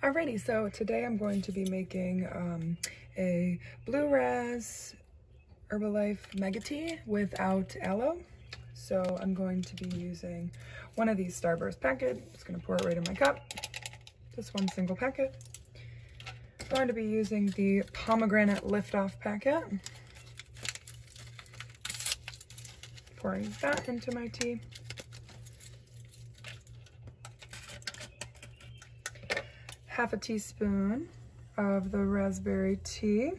Alrighty, so today I'm going to be making a blue ras Herbalife Megatea without aloe. So I'm going to be using one of these Starburst packets. Just going to pour it right in my cup. Just one single packet. I'm going to be using the pomegranate liftoff packet. Pouring that into my tea. Half a teaspoon of the raspberry tea.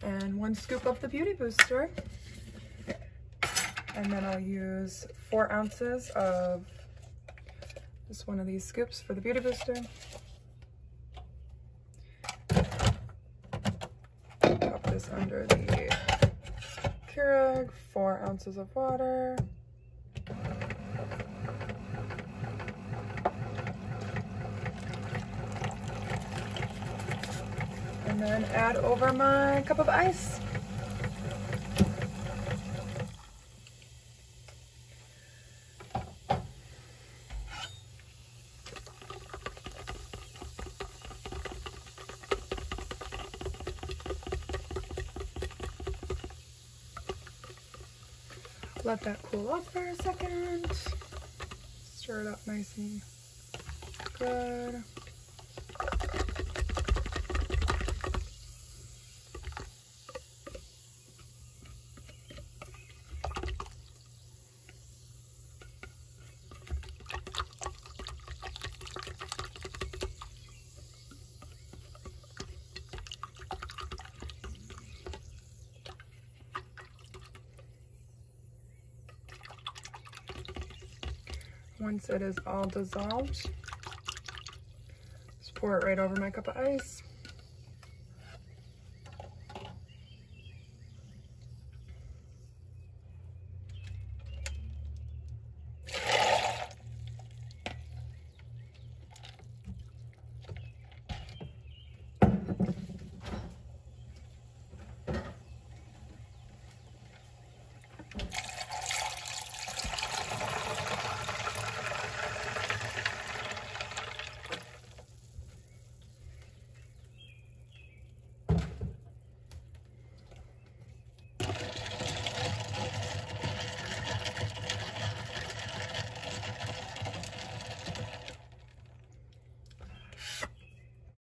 And 1 scoop of the beauty booster. And then I'll use 4 ounces of just one of these scoops for the beauty booster. Pop this under the Keurig, 4 ounces of water. And then add over my cup of ice. Let that cool off for a second. Stir it up nice and good. Once it is all dissolved, just pour it right over my cup of ice.